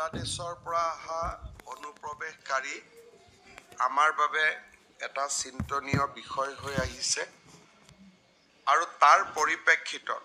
বাংলাদেশৰ পৰা অহা অনুপ্ৰৱেশকাৰী আমাৰ বাবে এটা চিন্তনীয় বিষয় হৈ আহিছে আৰু তাৰ পৰিপ্ৰেক্ষিতত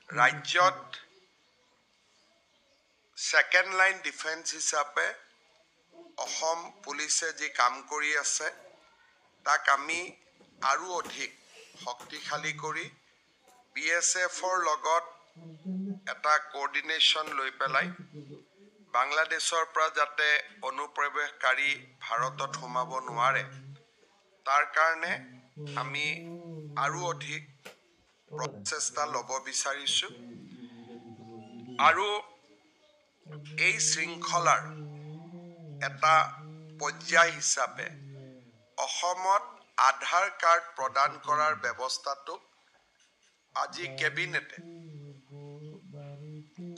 ৰাজ্যত সেকেন্ড লাইন ডিফেন্স হিচাপে অসম পুলিচে যি কাম কৰি আছে তাক আমি আৰু অধিক শক্তিশালী কৰি BSFৰ লগত এটা কোঅৰ্ডিনেশ্যন লৈ পেলাই বাংলাদেশৰ পৰা যাতে অনুপ্ৰৱেশকাৰী ভাৰতত সোমাব নোৱাৰে তাৰ কাৰণে আমি আৰু অধিক প্ৰচেষ্টা ল'ব বিচাৰিছো আৰু এই শৃংখলাৰ এটা পৰ্যায় হিচাপে অসমত আধাৰ কাৰ্ড প্ৰদান কৰাৰ ব্যৱস্থাটোক আজি কেবিনেটে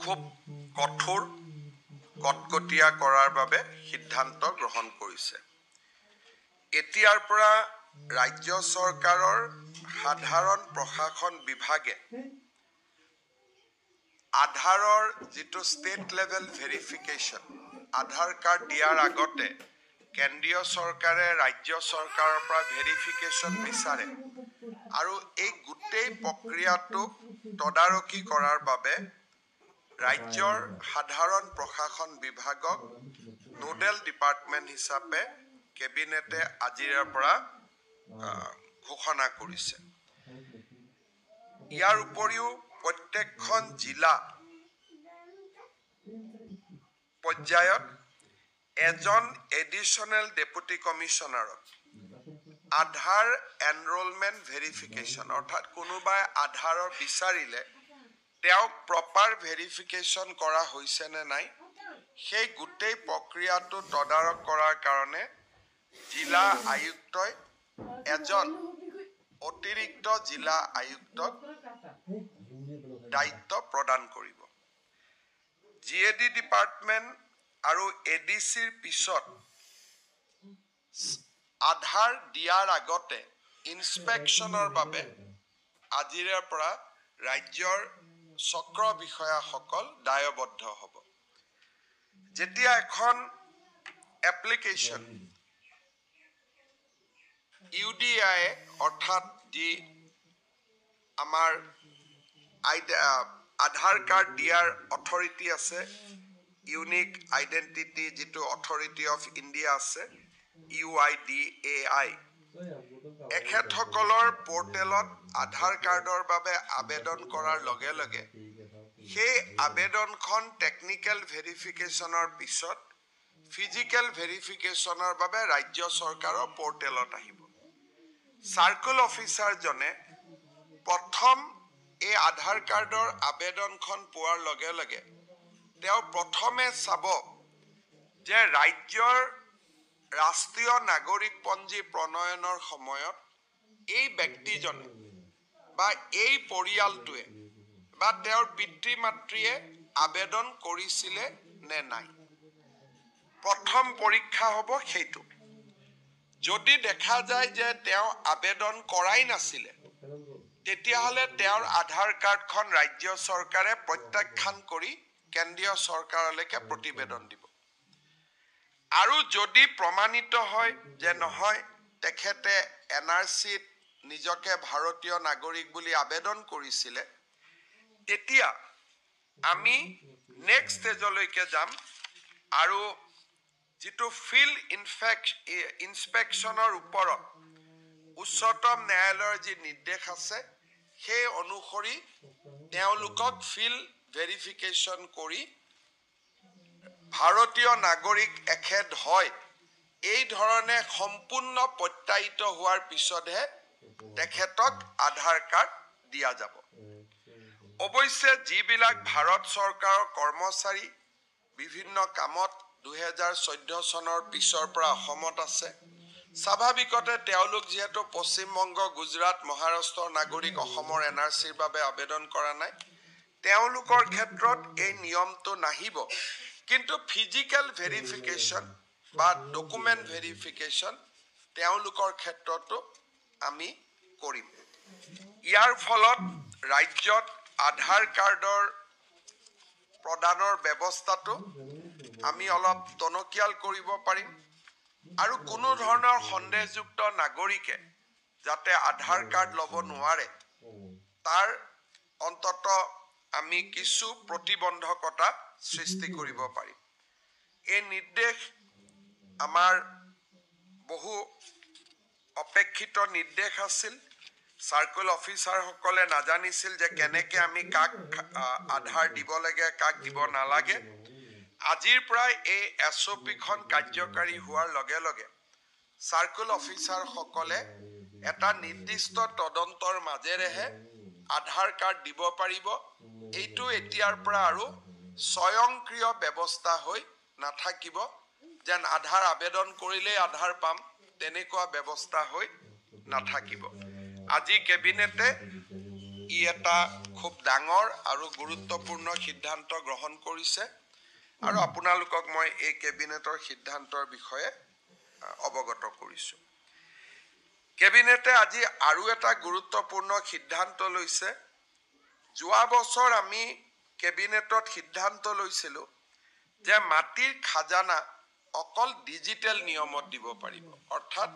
খুব কটকটীয়া কৰাৰ বাবে সিদ্ধান্ত গ্ৰহণ কৰিছে। এতিয়াৰ পৰা ৰাজ্য চৰকাৰৰ সাধাৰণ প্ৰশাসন বিভাগে আধাৰৰ যিটো ষ্টেট লেভেল ভেৰিফিকেশ্যন আধাৰ কাৰ্ড দিয়াৰ আগতে কেন্দ্ৰীয় চৰকাৰে ৰাজ্য চৰকাৰৰ পৰা ভেৰিফিকেশ্যন বিচাৰে আৰু এই গোটেই প্ৰক্ৰিয়াটোক তদাৰকী কৰাৰ বাবে ৰাজ্যৰ সাধাৰণ প্ৰশাসন বিভাগক নোডেল ডিপাৰ্টমেণ্ট হিচাপে কেবিনেটে আজিৰ পৰা ঘোষণা কৰিছে। ইয়াৰ উপৰিও প্ৰত্যেকখন জিলা পৰ্যায়ত এজন এডিশ্যনেল ডেপুটি কমিশ্যনাৰক আধাৰ এনৰোলমেণ্ট ভেৰিফিকেশ্যন অৰ্থাৎ কোনোবাই আধাৰৰ বিচাৰিলে তেওঁক প্ৰপাৰ ভেৰিফিকেশ্যন কৰা হৈছে নে নাই সেই গোটেই প্ৰক্ৰিয়াটো তদাৰক কৰাৰ কাৰণে জিলা আয়ুক্তই এজন অতিৰিক্ত জিলা আয়ুক্তক দায়িত্ব প্ৰদান কৰিব। GAD ডিপাৰ্টমেণ্ট আৰু ADCৰ পিছত আধাৰ দিয়াৰ আগতে ইনস্পেকশ্যনৰ বাবে আজিৰে পৰা ৰাজ্যৰ চক্ৰ বিষয়াসকল দায়বদ্ধ হ'ব। যেতিয়া এখন এপ্লিকেশ্যন UDI অৰ্থাৎ যি আমাৰ আধাৰ কাৰ্ড দিয়াৰ অথৰিটি আছে ইউনিক আইডেণ্টিটি যিটো অথৰিটি অফ ইণ্ডিয়া আছে UIDAI এখেতসকলৰ পৰ্টেলত আধাৰ কাৰ্ডৰ বাবে আবেদন কৰাৰ লগে লগে সেই আবেদনখন টেকনিকেল ভেৰিফিকেশ্যনৰ পিছত ফিজিকেল ভেৰিফিকেশ্যনৰ বাবে ৰাজ্য চৰকাৰৰ পৰ্টেলত আহিব। চাৰ্কুল অফিচাৰজনে প্ৰথম এই আধাৰ কাৰ্ডৰ আবেদনখন পোৱাৰ লগে লগে তেওঁ প্ৰথমে চাব যে ৰাজ্যৰ ৰাষ্ট্ৰীয় নাগৰিকপঞ্জী প্ৰণয়নৰ সময়ত এই ব্যক্তিজনে বা এই পৰিয়ালটোৱে বা তেওঁৰ পিতৃ মাতৃয়ে আবেদন কৰিছিলে নে নাই প্ৰথম পৰীক্ষা হ'ব সেইটো। যদি দেখা যায় যে তেওঁ আবেদন কৰাই নাছিলে তেতিয়াহ'লে তেওঁৰ আধাৰ কাৰ্ডখন ৰাজ্য চৰকাৰে প্ৰত্যাখ্যান কৰি কেন্দ্ৰীয় চৰকাৰলৈকে প্ৰতিবেদন দিব আৰু যদি প্ৰমাণিত হয় যে নহয় তেখেতে NRCত নিজকে ভাৰতীয় নাগৰিক বুলি আবেদন কৰিছিলে তেতিয়া আমি নেক্সট ষ্টেজলৈকে যাম আৰু যিটো ফিল্ড ইনস্পেকশ্যনৰ ওপৰত উচ্চতম ন্যায়ালয়ৰ যি নিৰ্দেশ আছে সেই অনুসৰি তেওঁলোকক ফিল্ড ভেৰিফিকেশ্যন কৰি ভাৰতীয় নাগৰিক এখেত হয় এই ধৰণে সম্পূৰ্ণ প্ৰত্যায়িত হোৱাৰ পিছতহে তেখেতক আধাৰ কাৰ্ড দিয়া যাব। অৱশ্যে যিবিলাক ভাৰত চৰকাৰৰ কৰ্মচাৰী বিভিন্ন কামত 2014 চনৰ পিছৰ পৰা অসমত আছে স্বাভাৱিকতে তেওঁলোক যিহেতু পশ্চিমবংগ গুজৰাট মহাৰাষ্ট্ৰৰ নাগৰিক অসমৰ NRCৰ বাবে আবেদন কৰা নাই তেওঁলোকৰ ক্ষেত্ৰত এই নিয়মটো নাহিব কিন্তু ফিজিকেল ভেৰিফিকেশ্যন বা ডকুমেণ্ট ভেৰিফিকেশ্যন তেওঁলোকৰ ক্ষেত্ৰতো আমি কৰিম। ইয়াৰ ফলত ৰাজ্যত আধাৰ কাৰ্ডৰ প্ৰদানৰ ব্যৱস্থাটো আমি অলপ টনকিয়াল কৰিব পাৰিম আৰু কোনো ধৰণৰ সন্দেহযুক্ত নাগৰিকে যাতে আধাৰ কাৰ্ড ল'ব নোৱাৰে তাৰ অন্তত আমি কিছু প্ৰতিবন্ধকতা সৃষ্টি কৰিব পাৰিম। এই নিৰ্দেশ আমাৰ বহু অপেক্ষিত নিৰ্দেশ আছিল। সাৰ্কেল অফিচাৰসকলে নাজানিছিল যে কেনেকৈ আমি কাক আধাৰ দিব লাগে কাক দিব নালাগে। আজিৰ পৰাই এই SOPখন কাৰ্যকাৰী হোৱাৰ লগে লগে সাৰ্কেল অফিচাৰসকলে এটা নিৰ্দিষ্ট তদন্তৰ মাজেৰেহে আধাৰ কাৰ্ড দিব পাৰিব। এইটো এতিয়াৰ পৰা আৰু স্বয়ংক্ৰিয় ব্যৱস্থা হৈ নাথাকিব যেন আধাৰ আবেদন কৰিলেই আধাৰ পাম তেনেকুৱা ব্যৱস্থা হৈ নাথাকিব। আজি কেবিনেটে এটা খুব ডাঙৰ আৰু গুৰুত্বপূৰ্ণ সিদ্ধান্ত গ্ৰহণ কৰিছে আৰু আপোনালোকক মই এই কেবিনেটৰ সিদ্ধান্তৰ বিষয়ে অৱগত কৰিছোঁ। কেবিনেটে আজি আৰু এটা গুৰুত্বপূৰ্ণ সিদ্ধান্ত লৈছে। যোৱা বছৰ আমি কেবিনেটত সিদ্ধান্ত লৈছিলোঁ যে মাটিৰ খাজানা অকল ডিজিটেল নিয়মত দিব পাৰিব। অৰ্থাৎ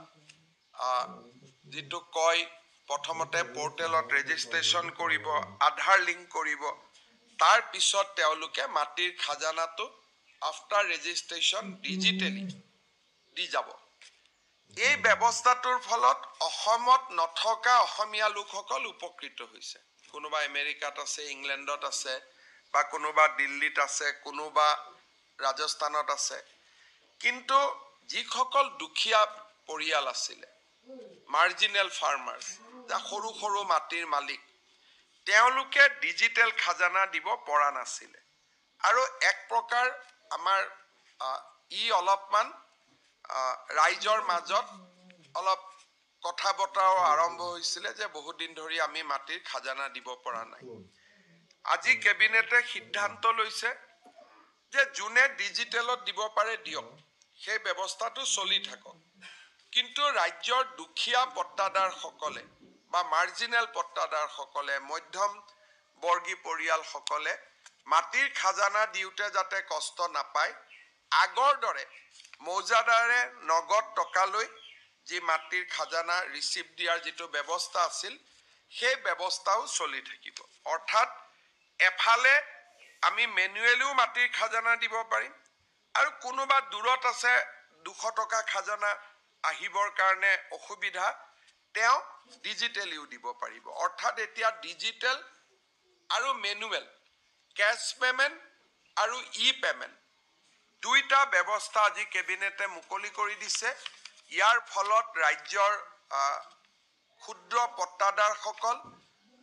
যিটো কয় প্ৰথমতে পৰ্টেলত ৰেজিষ্ট্ৰেশ্যন কৰিব, আধাৰ লিংক কৰিব, তাৰ পিছত তেওঁলোকে মাটিৰ খাজানাটো আফটাৰ ৰেজিষ্ট্ৰেশ্যন ডিজিটেলি দি যাব। এই ব্যৱস্থাটোৰ ফলত অসমত নথকা অসমীয়া লোকসকল উপকৃত হৈছে। কোনোবা আমেৰিকাত আছে, ইংলেণ্ডত আছে, বা কোনোবা দিল্লীত আছে, কোনোবা ৰাজস্থানত আছে। কিন্তু যিসকল দুখীয়া পৰিয়াল আছিলে, মাৰ্জিনেল ফাৰ্মাৰ্ছ, সৰু সৰু মাটিৰ মালিক, তেওঁলোকে ডিজিটেল খাজানা দিব পৰা নাছিলে। আৰু এক প্ৰকাৰ আমাৰ অলপমান ৰাইজৰ মাজত অলপ কথা বতৰাও আৰম্ভ হৈছিলে যে বহুত দিন ধৰি আমি মাটিৰ খাজানা দিব পৰা নাই। আজি কেবিনেটে সিদ্ধান্ত লৈছে যে যোনে ডিজিটেলত দিব পাৰে দিয়ক, সেই ব্যৱস্থাটো চলি থাকক। কিন্তু ৰাজ্যৰ দুখীয়া পট্টাদাৰসকলে বা মাৰ্জিনেল পট্টাদাৰসকলে, মধ্যম বৰ্গী পৰিয়ালসকলে মাটিৰ খাজানা দিওঁতে যাতে কষ্ট নাপায়, আগৰ দৰে মৌজাদাৰে নগদ টকালৈ যি মাটিৰ খাজানা ৰিচিপ্ট দিয়াৰ যিটো ব্যৱস্থা আছিল, সেই ব্যৱস্থাও চলি থাকিব। অৰ্থাৎ এফালে আমি মেনুৱেলিও মাটিৰ খাজানা দিব পাৰিম আৰু কোনোবা দূৰত আছে 200 টকা খাজানা আহিবৰ কাৰণে অসুবিধা, তেওঁ ডিজিটেলিও দিব পাৰিব। অৰ্থাৎ এতিয়া ডিজিটেল আৰু মেনুৱেল, কেছ পেমেণ্ট আৰু পেমেণ্ট দুইটা ব্যৱস্থা আজি কেবিনেটে মুকলি কৰি দিছে। ইয়াৰ ফলত ৰাজ্যৰ ক্ষুদ্ৰ পট্টাদাৰসকল,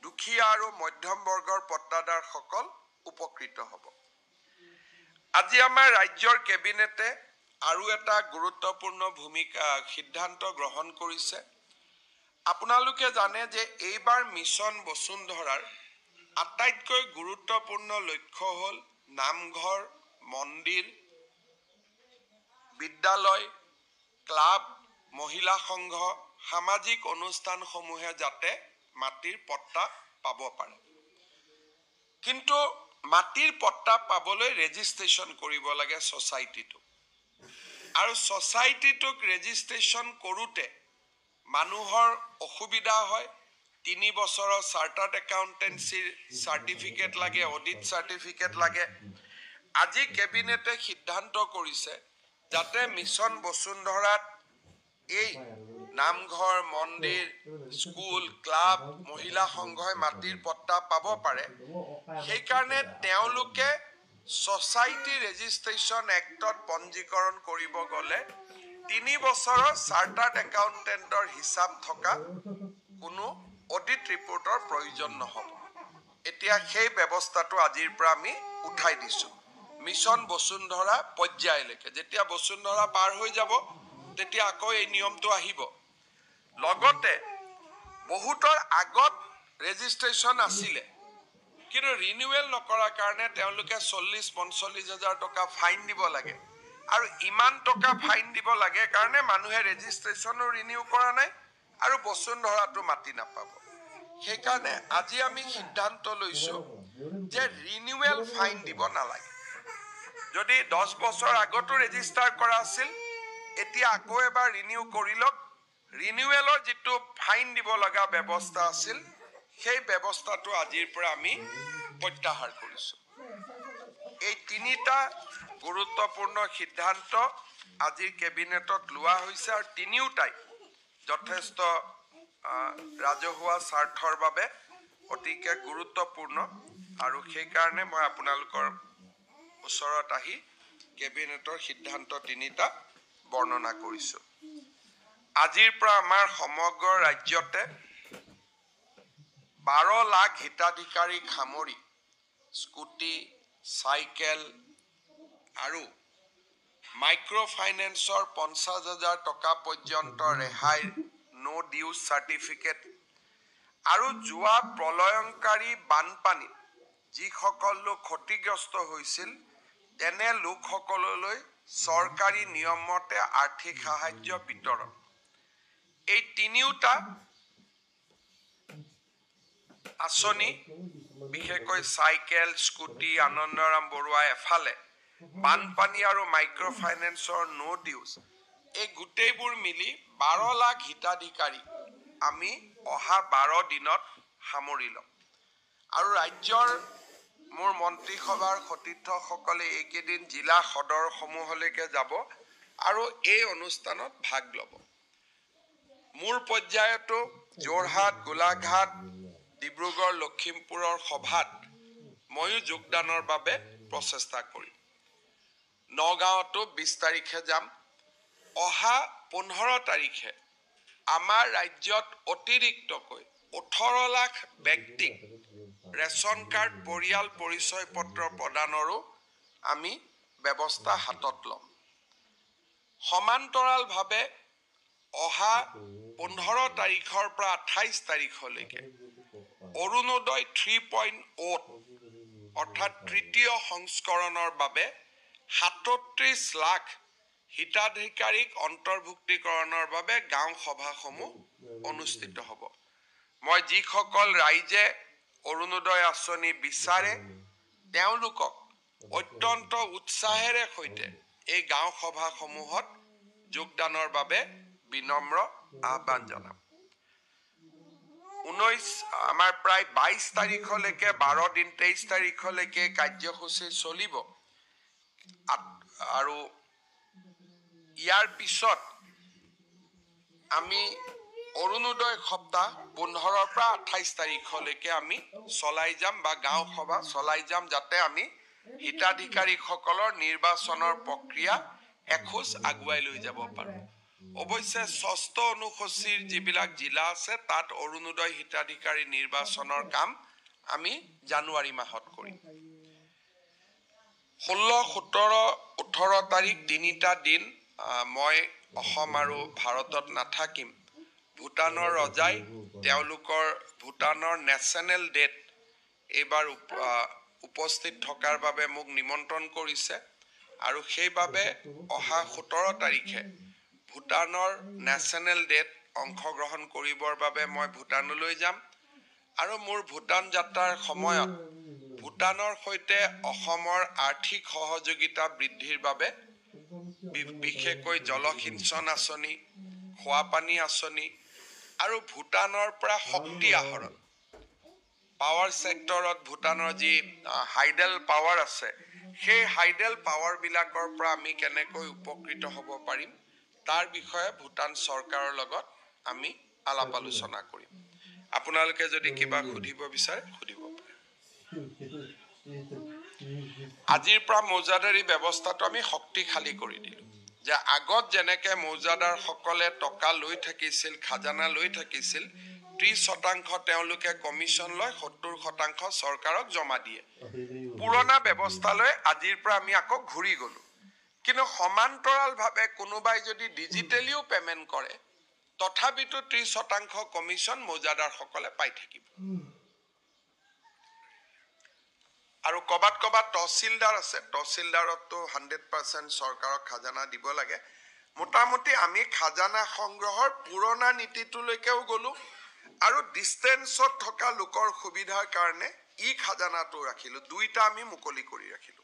দুখীয়া আৰু মধ্যম বৰ্গৰ পট্টাদাৰসকল উপকৃত হ'ব। আজি আমাৰ ৰাজ্যৰ কেবিনেটে আৰু এটা গুৰুত্বপূৰ্ণ সিদ্ধান্ত গ্ৰহণ কৰিছে। আপোনালোকে জানে যে এইবাৰ মিছন বসুন্ধৰাৰ আটাইতকৈ গুৰুত্বপূৰ্ণ লক্ষ্য হ'ল নামঘৰ, মন্দিৰ, বিদ্যালয়, ক্লাব, মহিলা সংঘ, সামাজিক অনুষ্ঠানসমূহে যাতে মাটিৰ পট্টা পাব পাৰে। কিন্তু মাটিৰ পট্টা পাবলৈ ৰেজিষ্ট্ৰেশ্যন কৰিব লাগে ছ'চাইটিটো। আৰু ছ'চাইটিটোক ৰেজিষ্ট্ৰেশ্যন কৰোঁতে মানুহৰ অসুবিধা হয়। 3 বছৰৰ চাৰ্টাৰ্ড একাউণ্টেঞ্চিৰ চাৰ্টিফিকেট লাগে, অডিট চাৰ্টিফিকেট লাগে। আজি কেবিনেটে সিদ্ধান্ত কৰিছে যাতে মিছন বসুন্ধৰাত এই নামঘৰ, মন্দিৰ, স্কুল, ক্লাব, মহিলা সংঘই মাটিৰ পট্টা পাব পাৰে। সেইকাৰণে তেওঁলোকে ছ'চাইটি ৰেজিষ্ট্ৰেশ্যন এক্টত পঞ্জীকৰণ কৰিব গ'লে 3 বছৰৰ চাৰ্টাৰ্ড একাউণ্টেণ্টৰ হিচাপ থকা কোনো অডিট ৰিপৰ্টৰ প্ৰয়োজন নহ'ব। এতিয়া সেই ব্যৱস্থাটো আজিৰ পৰা আমি উঠাই দিছোঁ মিছন বসুন্ধৰা পৰ্যায়লৈকে। যেতিয়া বসুন্ধৰা পাৰ হৈ যাব তেতিয়া আকৌ এই নিয়মটো আহিব। লগতে বহুতৰ আগত ৰেজিষ্ট্ৰেশ্যন আছিলে, কিন্তু ৰিনিউৱেল নকৰাৰ কাৰণে তেওঁলোকে 40-45 হাজাৰ টকা ফাইন দিব লাগে। আৰু ইমান টকা ফাইন দিব লাগে কাৰণে মানুহে ৰেজিষ্ট্ৰেশ্যনো ৰিনিউ কৰা নাই আৰু বসুন্ধৰাটো মাটি নাপাব। সেইকাৰণে আজি আমি সিদ্ধান্ত লৈছোঁ যে ৰিনিউৱেল ফাইন দিব নালাগে। যদি 10 বছৰ আগতো ৰেজিষ্টাৰ কৰা আছিল এতিয়া আকৌ এবাৰ ৰিনিউ কৰি লওক ৰিনিউৱেলৰ যিটো ফাইন দিব লগা ব্যৱস্থা আছিল সেই ব্যৱস্থাটো আজিৰ পৰা আমি প্ৰত্যাহাৰ কৰিছো এই তিনিটা গুৰুত্বপূৰ্ণ সিদ্ধান্ত আজিৰ কেবিনেটত লোৱা হৈছে আৰু তিনিওটাই যথেষ্ট ৰাজহুৱা স্বাৰ্থৰ বাবে অতিকে গুৰুত্বপূৰ্ণ আৰু সেই কাৰণে মই আপোনালোকৰ ওচৰত আহি কেবিনেটৰ সিদ্ধান্ত তিনিটা বৰ্ণনা কৰিছো আজিৰ পৰা আমাৰ সমগ্ৰ ৰাজ্যতে 12 লাখ হিতাধিকাৰীক সামৰি স্কুটি চাইকেল আৰু মাইক্ৰ' ফাইনেন্সৰ 50,000 টকা পৰ্যন্ত ৰেহাই নো ডিউজ চাৰ্টিফিকেট আৰু যোৱা প্ৰলয়ংকাৰী বানপানী যিসকল লোক ক্ষতিগ্ৰস্ত হৈছিল তেনে লোকসকললৈ চৰকাৰী নিয়মমতে আৰ্থিক সাহায্য বিতৰণ এই তিনিওটা আঁচনি বিশেষকৈ চাইকেল স্কুটি আনন্দৰাম বৰুৱা এফালে বানপানী আৰু মাইক্ৰ' ফাইনেন্সৰ নো ডিউজ এই গোটেইবোৰ মিলি 12 লাখ হিতাধিকাৰী আমি অহা 12 দিনত সামৰি ল'ম আৰু ৰাজ্যৰ মোৰ মন্ত্ৰীসভাৰ সতীৰ্থসকলে এইকেইদিন জিলা সদৰসমূহলৈকে যাব আৰু এই অনুষ্ঠানত ভাগ ল'ব মোৰ পৰ্যায়তো যোৰহাট গোলাঘাট ডিব্ৰুগড় লখিমপুৰৰ সভাত ময়ো যোগদানৰ বাবে প্ৰচেষ্টা কৰিম নগাঁৱতো 20 তাৰিখে যাম অহা 15 তাৰিখে আমাৰ ৰাজ্যত অতিৰিক্তকৈ 18 লাখ ব্যক্তিক ৰেচন কাৰ্ড পৰিয়াল পৰিচয় পত্ৰ প্ৰদানৰো আমি ব্যৱস্থা হাতত ল'ম সমান্তৰালভাৱে অহা 15 তাৰিখৰ পৰা 28 তাৰিখলৈকে অৰুণোদয় 3.0 অৰ্থাৎ তৃতীয় সংস্কৰণৰ বাবে 37 লাখ হিতাধিকাৰীক অন্তৰ্ভুক্তিকৰণৰ বাবে গাঁও সভাসমূহ অনুষ্ঠিত হ'ব মই যিসকল ৰাইজে অৰুণোদয় আঁচনি বিচাৰে তেওঁলোকক অত্যন্ত উৎসাহেৰে সৈতে এই গাঁও সভাসমূহত যোগদানৰ বাবে বিনম্ৰ আহ্বান জনাম 19 আমাৰ প্ৰায় 22 তাৰিখলৈকে 12 দিন 23 তাৰিখলৈকে কাৰ্যসূচী চলিব আৰু ইয়াৰ পিছত আমি অৰুণোদয় সপ্তাহ 15 পৰা 28 তাৰিখলৈকে আমি চলাই যাম বা গাঁও সভা চলাই যাম যাতে আমি হিতাধিকাৰীসকলৰ নিৰ্বাচনৰ প্ৰক্ৰিয়া এখোজ আগুৱাই লৈ যাব পাৰোঁ অৱশ্যে ষষ্ঠ অনুসূচীৰ যিবিলাক জিলা আছে তাত অৰুণোদয় হিতাধিকাৰী নিৰ্বাচনৰ কাম আমি জানুৱাৰী মাহত কৰিম 16, 17, 18 তাৰিখ তিনিটা দিন মই অসম আৰু ভাৰতত নাথাকিম ভূটানৰ ৰজাই তেওঁলোকৰ ভূটানৰ নেশ্যনেল ডেট এইবাৰ উপস্থিত থকাৰ বাবে মোক নিমন্ত্ৰণ কৰিছে আৰু সেইবাবে অহা 17 তাৰিখে ভূটানৰ নেশ্যনেল ডেট অংশগ্ৰহণ কৰিবৰ বাবে মই ভূটানলৈ যাম আৰু মোৰ ভূটান যাত্ৰাৰ সময়ত ভূটানৰ সৈতে অসমৰ আৰ্থিক সহযোগিতা বৃদ্ধিৰ বাবে বিশেষকৈ জলসিঞ্চন আঁচনি খোৱাপানী আঁচনি আৰু ভূটানৰ পৰা শক্তি আহৰণ পাৱাৰ সেক্টৰত ভূটানৰ যি হাইডেল পাৱাৰ আছে সেই হাইডেল পাৱাৰ বিলাকৰ পৰা আমি কেনেকৈ উপকৃত হ'ব পাৰিম তাৰ বিষয়ে ভূটান চৰকাৰৰ লগত আমি আলাপ আলোচনা কৰিম আপোনালোকে যদি কিবা সুধিব বিচাৰে সুধিব পাৰে আজিৰ পৰা মৌজাদাৰী ব্যৱস্থাটো আমি শক্তিশালী কৰি দিলোঁ যে আগত যেনেকে মৌজাদাৰ সকলে টকা লৈ থাকিছিল খাজানা লৈ থাকিছিল 30% তেওঁলোকে কমিশন লয় 70% চৰকাৰক জমা দিয়ে পুৰণা ব্যৱস্থালৈ আজিৰ পৰা আমি আকৌ ঘূৰি গলো কিন্তু সমান্তৰালভাৱে কোনোবাই যদি ডিজিটেলিও পেমেন্ট কৰে তথাপিতো 30% কমিশন মৌজাদাৰ সকলে পাই থাকিব আৰু কবাত তহসিলদাৰ আছে তহসিলদাৰতো 100% চৰকাৰক খাজানা দিব লাগে মোটামুটি আমি খাজানা সংগ্ৰহৰ পুৰণা নীতিটোলৈকেও গলো আৰু ডিস্টেন্সত থকা লোকৰ সুবিধাৰ কাৰণে ই খাজানাটো ৰাখিলো দুইটা আমি মুকলি কৰি ৰাখিলো